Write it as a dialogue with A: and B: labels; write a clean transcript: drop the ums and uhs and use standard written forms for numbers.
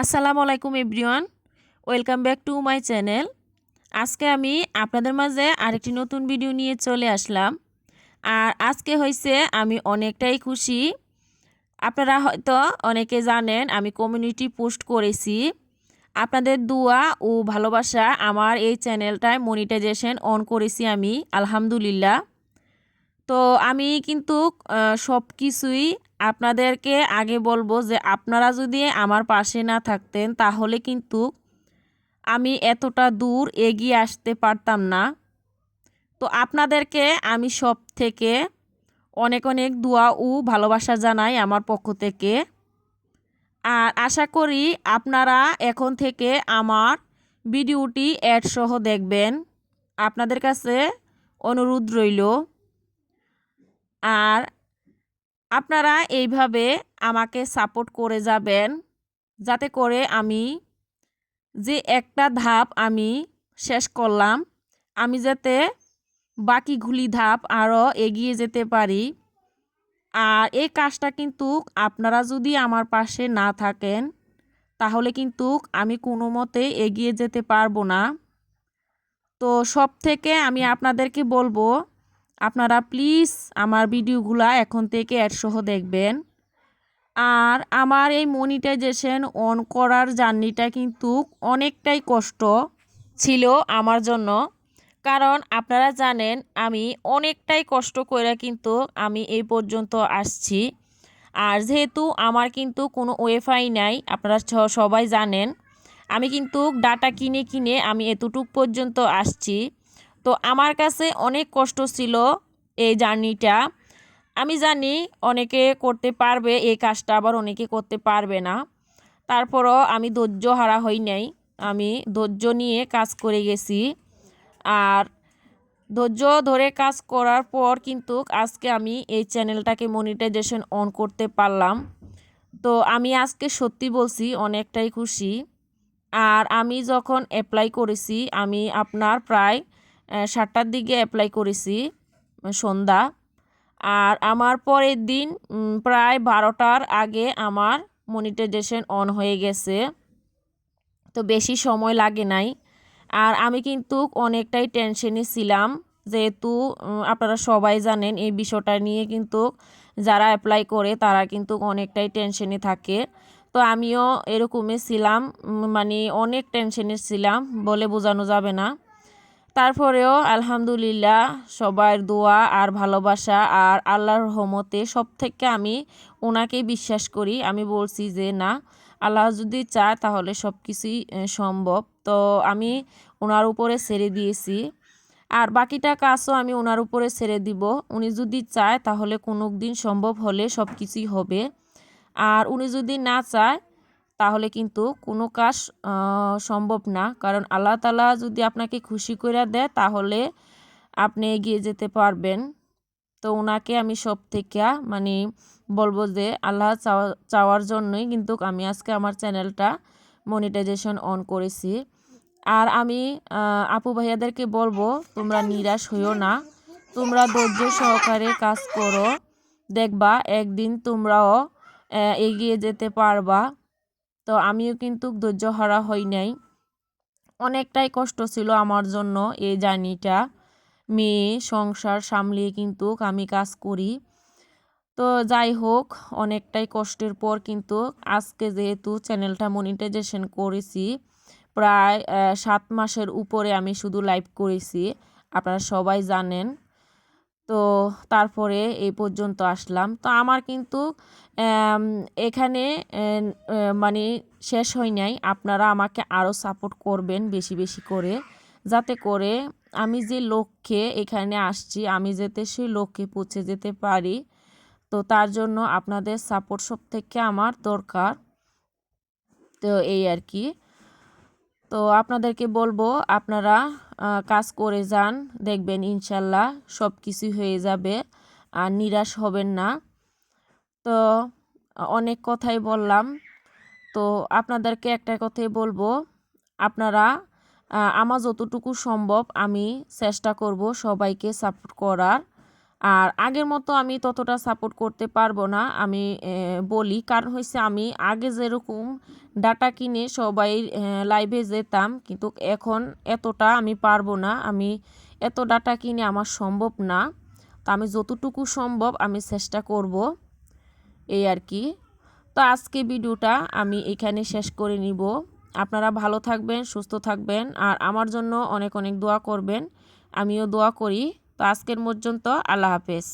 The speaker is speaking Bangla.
A: আসসালামু আলাইকুম everyone, welcome back to my channel. আজকে আমি আপনাদের মাঝে আরেকটি নতুন ভিডিও নিয়ে চলে আসলাম। আর আজকে হয়েছে আমি অনেকটাই খুশি। আপনারা হয়তো অনেকে জানেন আমি কমিউনিটি পোস্ট করেছি। আপনাদের দোয়া ও ভালোবাসা আমার এই চ্যানেলটায় মনিটাইজেশন অন করেছি আমি, আলহামদুলিল্লাহ। তো আমি কিন্তু সব কিছুই আপনাদেরকে আগে বলবো যে আপনারা যদি আমার পাশে না থাকতেন তাহলে কিন্তু আমি এতটা দূর এগিয়ে আসতে পারতাম না। তো আপনাদেরকে আমি সব থেকে অনেক অনেক দোয়া ও ভালোবাসা জানাই আমার পক্ষ থেকে। আর আশা করি আপনারা এখন থেকে আমার ভিডিওটি অ্যাড সহ দেখবেন, আপনাদের কাছে অনুরোধ রইল। আর আপনারা এইভাবে আমাকে সাপোর্ট করে যাবেন, যাতে করে আমি যে একটা ধাপ আমি শেষ করলাম, আমি যাতে বাকিগুলি ধাপ আরও এগিয়ে যেতে পারি। আর এই কাজটা কিন্তু আপনারা যদি আমার পাশে না থাকেন তাহলে কিন্তু আমি কোনো মতে এগিয়ে যেতে পারবো না। তো সব থেকে আমি আপনাদেরকে বলবো আপনারা প্লিজ আমার ভিডিওগুলা এখন থেকে অ্যাড সহ দেখবেন। আর আমার এই মনিটাইজেশন অন করার জার্নিটা কিন্তু অনেকটাই কষ্ট ছিল আমার জন্য, কারণ আপনারা জানেন আমি অনেকটাই কষ্ট করে কিন্তু আমি এই পর্যন্ত আসছি। আর যেহেতু আমার কিন্তু কোনো ওয়াইফাই নাই, আপনারা সবাই জানেন আমি কিন্তু ডাটা কিনে কিনে আমি এতটুক পর্যন্ত আসছি। তো আমার কাছে অনেক কষ্ট ছিল এই জার্নিটা। আমি জানি অনেকে করতে পারবে এই কাজটা, আবার অনেকে করতে পারবে না। তারপরও আমি ধৈর্য হারা হই নাই, আমি ধৈর্য নিয়ে কাজ করে গেছি। আর ধৈর্য ধরে কাজ করার পর কিন্তু আজকে আমি এই চ্যানেলটাকে মনিটাইজেশন অন করতে পারলাম। তো আমি আজকে সত্যি বলছি অনেকটাই খুশি। আর আমি যখন অ্যাপ্লাই করেছি আমি আপনার প্রায় 7টার দিকে অ্যাপ্লাই করেছি সন্ধ্যা। আর আমার পরের দিন প্রায় 12টার আগে আমার মনিটাইজেশন অন হয়ে গেছে। তো বেশি সময় লাগে নাই। আর আমি কিন্তু অনেকটাই টেনশনে ছিলাম, যেহেতু আপনারা সবাই জানেন এই বিষয়টা নিয়ে কিন্তু যারা অ্যাপ্লাই করে তারা কিন্তু অনেকটাই টেনশনে থাকে। তো আমিও এরকমই ছিলাম, মানে অনেক টেনশনে ছিলাম বলে বোঝানো যাবে না। তারপরেও আলহামদুলিল্লাহ সবার দোয়া আর ভালোবাসা আর আল্লাহর রহমতে সব থেকে আমি ওনাকে বিশ্বাস করি। আমি বলছি যে না, আল্লাহ যদি চায় তাহলে সব কিছুই সম্ভব। তো আমি ওনার উপরে ছেড়ে দিয়েছি, আর বাকিটা কাজও আমি ওনার উপরে ছেড়ে দিব। উনি যদি চায় তাহলে কোনো দিন সম্ভব হলে সব কিছুই হবে। আর উনি যদি না চায় তাহলে কিন্তু কোনো কাজ সম্ভব না, কারণ আল্লাহ তাআলা যদি আপনাকে খুশি করে দেয় তাহলে আপনি এগিয়ে যেতে পারবেন। তো ওনাকে আমি সব থেকে মানে বলবো যে আল্লাহ চাওয়ার জন্যই কিন্তু আমি আজকে আমার চ্যানেলটা মনিটাইজেশন অন করেছি। আর আমি আপু ভাইয়াদেরকে বলবো তোমরা নিরাশ হইও না, তোমরা ধৈর্য সহকারে কাজ করো, দেখবা একদিন তোমরাও এগিয়ে যেতে পারবা। তো আমিও কিন্তু ধৈর্য হারা হই নাই, অনেকটাই কষ্ট ছিল আমার জন্য এই জার্নিটা। মেয়ে সংসার সামলিয়ে কিন্তু আমি কাজ করি। তো যাই হোক, অনেকটাই কষ্টের পর কিন্তু আজকে যেহেতু চ্যানেলটা মনিটাইজেশন করেছি, প্রায় 7 মাসের উপরে আমি শুধু লাইভ করেছি, আপনারা সবাই জানেন। তো তারপরে এই পর্যন্ত আসলাম। তো আমার কিন্তু এখানে মানে শেষ হয় নাই, আপনারা আমাকে আরও সাপোর্ট করবেন বেশি বেশি করে, যাতে করে আমি যে লক্ষ্যে এখানে আসছি আমি যাতে সেই লক্ষ্যে পৌঁছে যেতে পারি। তো তার জন্য আপনাদের সাপোর্ট সব থেকে আমার দরকার। তো এই আর কি। তো আপনাদেরকে বলবো আপনারা কাজ করে যান, দেখবেন ইনশাল্লাহ সব কিছুই হয়ে যাবে, আর নিরাশ হবেন না। তো অনেক কথাই বললাম, তো আপনাদেরকে একটা কথাই বলবো, আপনারা আমার যতটুকু সম্ভব আমি চেষ্টা করব সবাইকে সাপোর্ট করার। আর আগের মতো আমি ততটা সাপোর্ট করতে পারবো না, আমি বলি। কারণ হচ্ছে আমি আগে যেরকম ডাটা কিনে সবাই লাইভে যেতাম, কিন্তু এখন এতটা আমি পারবো না, আমি এত ডাটা কিনে আমার সম্ভব না। তো আমি যতটুকু সম্ভব আমি চেষ্টা করব, এই আর কি। তো আজকে ভিডিওটা আমি এখানে শেষ করে নিব। আপনারা ভালো থাকবেন, সুস্থ থাকবেন, আর আমার জন্য অনেক অনেক দোয়া করবেন, আমিও দোয়া করি। তো আজকের পর্যন্ত আল্লাহ হাফেজ।